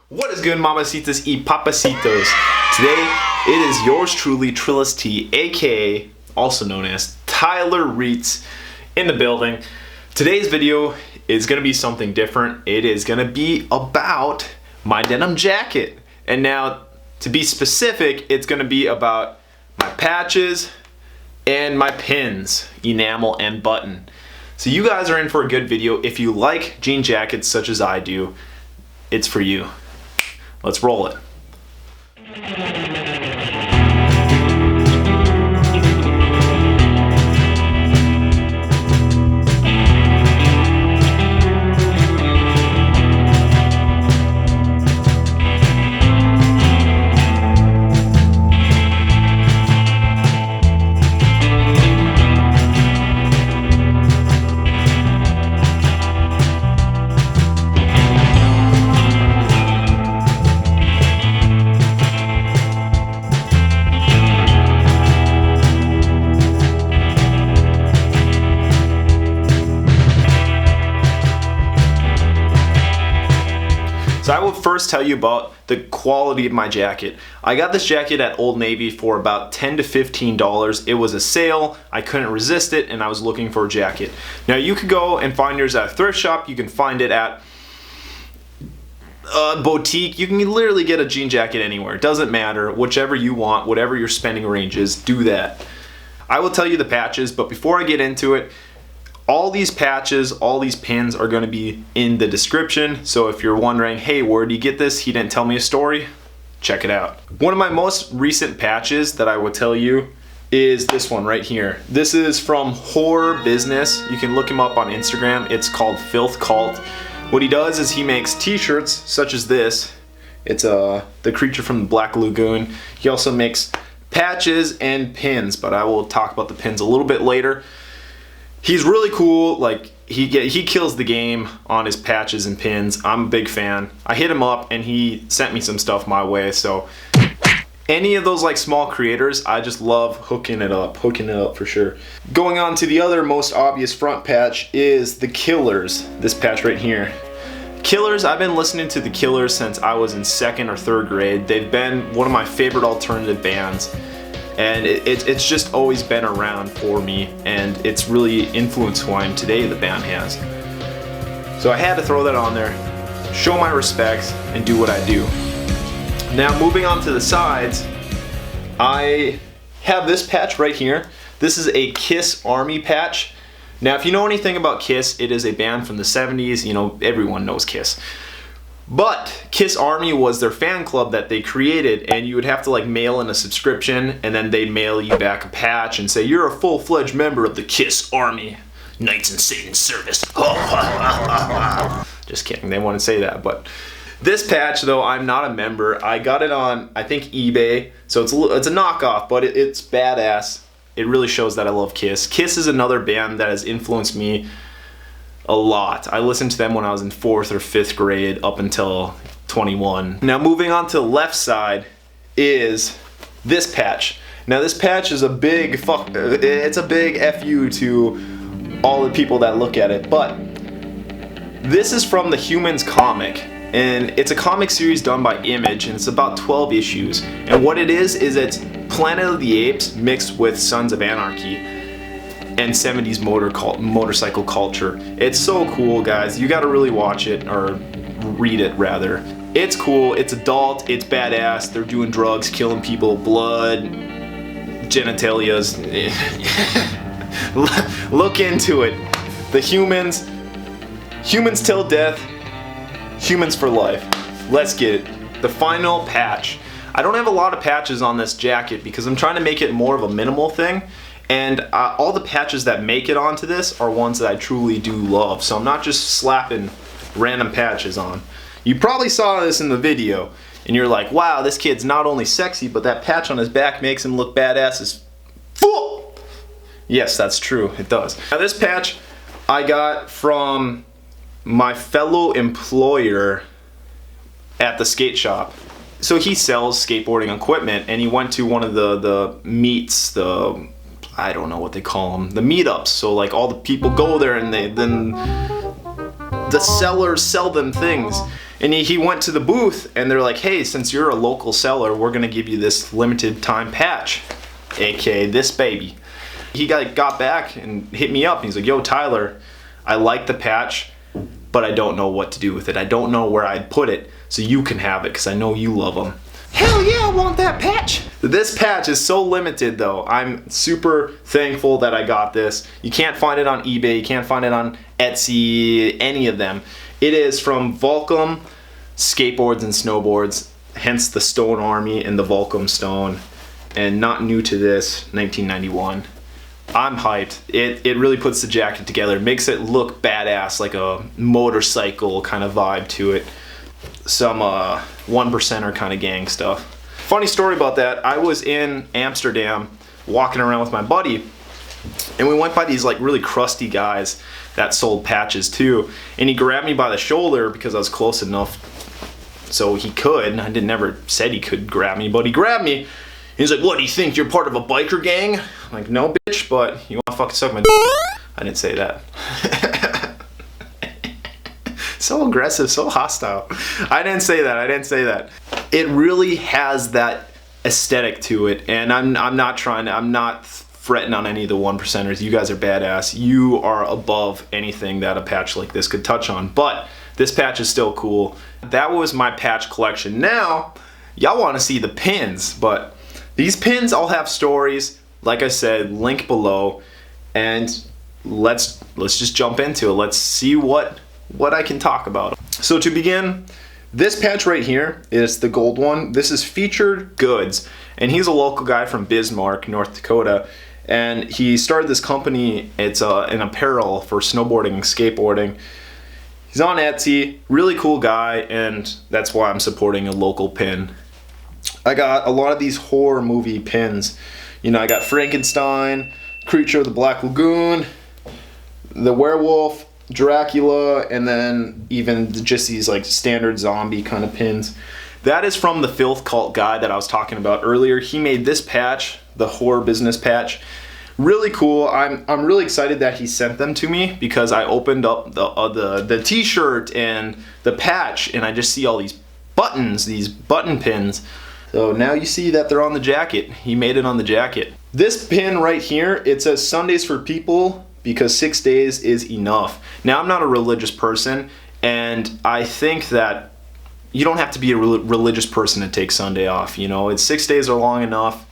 What is good, mamacitas y papacitos? Today, it is yours truly, Trillis T, aka, also known as Tyler RIetz, in the building. Today's video is going to be something different. It is going to be about my denim jacket. And now, to be specific, it's going to be about my patches and my pins, enamel and button. So you guys are in for a good video. If you like jean jackets such as I do, it's for you. Let's roll it. So I will first tell you about the quality of my jacket. I got this jacket at Old Navy for about $10 to $15. It was a sale, I couldn't resist it, and I was looking for a jacket. Now you could go and find yours at a thrift shop, you can find it at a boutique, you can literally get a jean jacket anywhere. It doesn't matter, whichever you want, whatever your spending range is, do that. I will tell you the patches, but before I get into it, all these patches, all these pins are going to be in the description. So if you're wondering, hey, where do you get this? He didn't tell me a story. Check it out. One of my most recent patches that I will tell you is this one right here. This is from Horror Business. You can look him up on Instagram. It's called FilthCult. What he does is he makes t-shirts such as this. It's the creature from the Black Lagoon. He also makes patches and pins, but I will talk about the pins a little bit later. He's really cool, like he kills the game on his patches and pins. I'm a big fan. I hit him up and he sent me some stuff my way, so any of those like small creators, I just love hooking it up for sure. Going on to the other most obvious front patch is the Killers, this patch right here. Killers, I've been listening to the Killers since I was in 2nd or 3rd grade. They've been one of my favorite alternative bands. And it's just always been around for me, and it's really influenced who I am today, the band has. So I had to throw that on there, show my respects, and do what I do. Now moving on to the sides, I have this patch right here. This is a Kiss Army patch. Now if you know anything about Kiss, it is a band from the 70s, you know, everyone knows Kiss. But Kiss Army was their fan club that they created, and you would have to like mail in a subscription, and then they'd mail you back a patch and say, you're a full-fledged member of the Kiss Army, Knights in Satan's service. Just kidding, they wouldn't say that. But this patch, though, I'm not a member. I got it on, I think, eBay, so it's a knockoff, but it's badass. It really shows that I love Kiss. Kiss is another band that has influenced me a lot. I listened to them when I was in 4th or 5th grade up until 21. Now moving on to the left side is this patch. Now this patch is a big it's a big FU to all the people that look at it, but this is from the Humans comic, and it's a comic series done by Image, and it's about 12 issues. And what it is it's Planet of the Apes mixed with Sons of Anarchy and 70s motorcycle culture. It's so cool, guys. You gotta really watch it, or read it rather. It's cool, it's adult, it's badass. They're doing drugs, killing people, blood, genitalias. Look into it. The humans till death, humans for life. Let's get it. The final patch. I don't have a lot of patches on this jacket because I'm trying to make it more of a minimal thing. And all the patches that make it onto this are ones that I truly do love. So I'm not just slapping random patches on. You probably saw this in the video, and you're like, wow, this kid's not only sexy, but that patch on his back makes him look badass as full. Yes, that's true, it does. Now this patch I got from my fellow employer at the skate shop. So he sells skateboarding equipment, and he went to one of the meets, I don't know what they call them, the meetups. So like all the people go there and then the sellers sell them things. And he went to the booth, and they're like, hey, since you're a local seller, we're going to give you this limited time patch, aka this baby. He got back and hit me up, and he's like, yo, Tyler, I like the patch, but I don't know what to do with it. I don't know where I'd put it, so you can have it, because I know you love them. Hell yeah, I want that patch. This patch is so limited, though. I'm super thankful that I got this. You can't find it on eBay. You can't find it on Etsy, any of them. It is from Volcom Skateboards and Snowboards, hence the Stone Army and the Volcom Stone, and not new to this, 1991. I'm hyped. It really puts the jacket together, makes it look badass, like a motorcycle kind of vibe to it. Some 1%er kind of gang stuff. Funny story about that, I was in Amsterdam walking around with my buddy, and we went by these like really crusty guys that sold patches too, and he grabbed me by the shoulder because I was close enough so he could. I never said he could grab me, but he grabbed me. He's like, what, do you think you're part of a biker gang? I'm like, no, bitch, but you want to fucking suck my d? I didn't say that. So aggressive, so hostile. I didn't say that. It really has that aesthetic to it, and I'm not fretting on any of the 1%ers. You guys are badass. You are above anything that a patch like this could touch on, but this patch is still cool. That was my patch collection. Now, y'all want to see the pins, but these pins all have stories. Like I said, link below, and let's just jump into it. Let's see what I can talk about. So to begin, this patch right here is the gold one. This is Feeture Goods, and he's a local guy from Bismarck, North Dakota, and he started this company. It's an apparel for snowboarding and skateboarding. He's on Etsy, really cool guy, and that's why I'm supporting a local pin. I got a lot of these horror movie pins. You know, I got Frankenstein, Creature of the Black Lagoon, the Werewolf, Dracula, and then even just these like standard zombie kind of pins. That is from the FilthCult guy that I was talking about earlier. He made this patch, the horror business patch. Really cool. I'm really excited that he sent them to me, because I opened up the t-shirt and the patch, and I just see all these buttons, these button pins. So now you see that they're on the jacket. He made it on the jacket. This pin right here, it says Sundays for people, because 6 days is enough. Now, I'm not a religious person, and I think that you don't have to be a religious person to take Sunday off. You know, 6 days are long enough.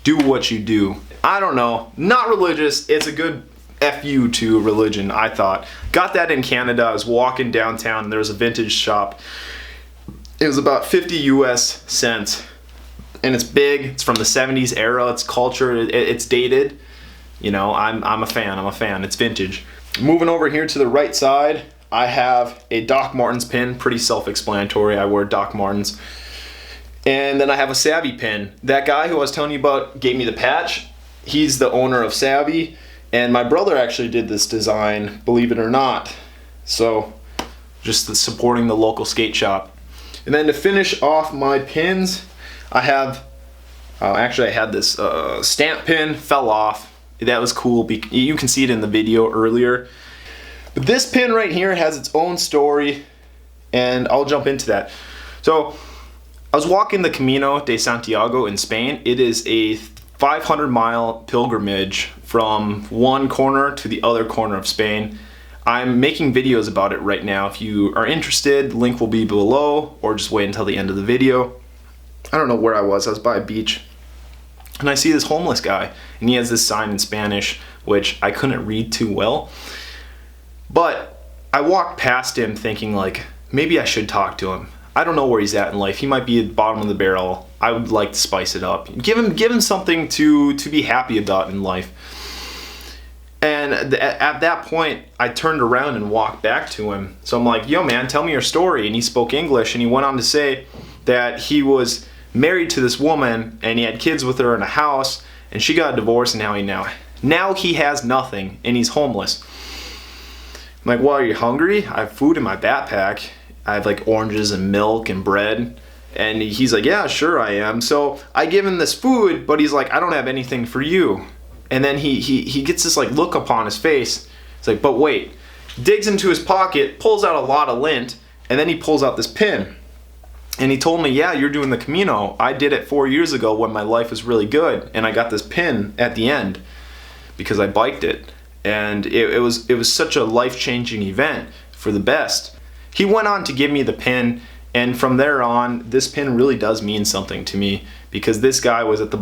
Do what you do. I don't know, not religious. It's a good FU to religion, I thought. Got that in Canada. I was walking downtown, and there was a vintage shop. It was about 50 US cents, and it's big. It's from the 70s era. It's culture. It's dated. You know, I'm a fan. It's vintage. Moving over here to the right side, I have a Doc Martens pin. Pretty self-explanatory. I wear Doc Martens. And then I have a Savvy pin. That guy who I was telling you about gave me the patch. He's the owner of Savvy, and my brother actually did this design, believe it or not. So, just supporting the local skate shop. And then to finish off my pins, I have, actually I had this stamp pin, fell off. That was cool. You can see it in the video earlier. But this pin right here has its own story, and I'll jump into that. So, I was walking the Camino de Santiago in Spain. It is a 500-mile pilgrimage from one corner to the other corner of Spain. I'm making videos about it right now. If you are interested, link will be below, or just wait until the end of the video. I don't know where I was by a beach, and I see this homeless guy, and he has this sign in Spanish, which I couldn't read too well. But I walked past him thinking, like, maybe I should talk to him. I don't know where he's at in life. He might be at the bottom of the barrel. I would like to spice it up. Give him something to be happy about in life. And at that point, I turned around and walked back to him. So I'm like, yo man, tell me your story. And he spoke English, and he went on to say that he was married to this woman, and he had kids with her in a house, and she got a divorce, and now he has nothing, and he's homeless. I'm like, well, are you hungry? I have food in my backpack. I have like oranges and milk and bread. And he's like, yeah, sure I am. So I give him this food, but he's like, I don't have anything for you. And then he gets this like look upon his face. It's like, but wait. Digs into his pocket, pulls out a lot of lint, And then he pulls out this pin. And he told me, yeah, you're doing the Camino. I did it 4 years ago when my life was really good. And I got this pin at the end because I biked it. And it was such a life-changing event for the best. He went on to give me the pin. And from there on, this pin really does mean something to me because this guy was at the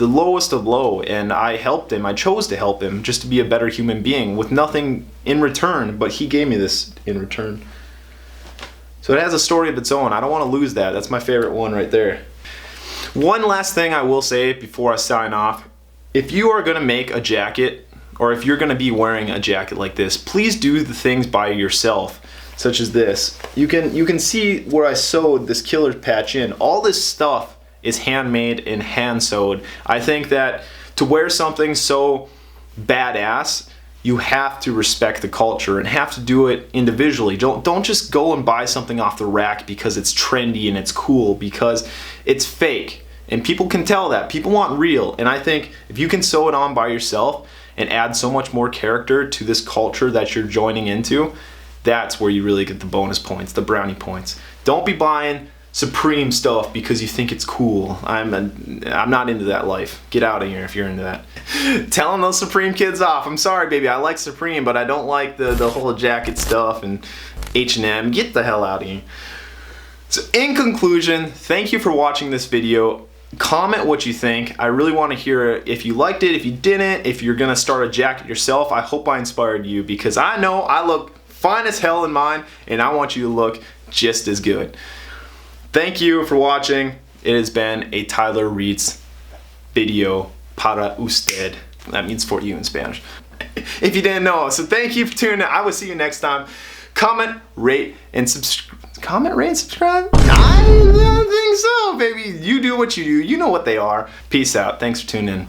lowest of low, and I helped him. I chose to help him just to be a better human being with nothing in return, but he gave me this in return. So it has a story of its own. I don't want to lose that. That's my favorite one right there. One last thing I will say before I sign off. If you are going to make a jacket, or if you're going to be wearing a jacket like this, please do the things by yourself. Such as this. You can see where I sewed this killer patch in. All this stuff is handmade and hand sewed. I think that to wear something so badass, you have to respect the culture and have to do it individually. Don't just go and buy something off the rack because it's trendy and it's cool, because it's fake. And people can tell that. People want real. And I think if you can sew it on by yourself and add so much more character to this culture that you're joining into, that's where you really get the bonus points, the brownie points. Don't be buying Supreme stuff because you think it's cool. I'm not into that life. Get out of here if you're into that. Telling those Supreme kids off. I'm sorry, baby. I like Supreme, but I don't like the whole jacket stuff and H&M. Get the hell out of here. So in conclusion, thank you for watching this video. Comment what you think. I really want to hear if you liked it, if you didn't, if you're going to start a jacket yourself. I hope I inspired you because I know I look fine as hell in mine, and I want you to look just as good. Thank you for watching. It has been a Tyler RIetz video para usted. That means for you in Spanish. If you didn't know. So thank you for tuning in. I will see you next time. Comment, rate, and subscribe. Comment, rate, and subscribe? I don't think so, baby. You do what you do. You know what they are. Peace out. Thanks for tuning in.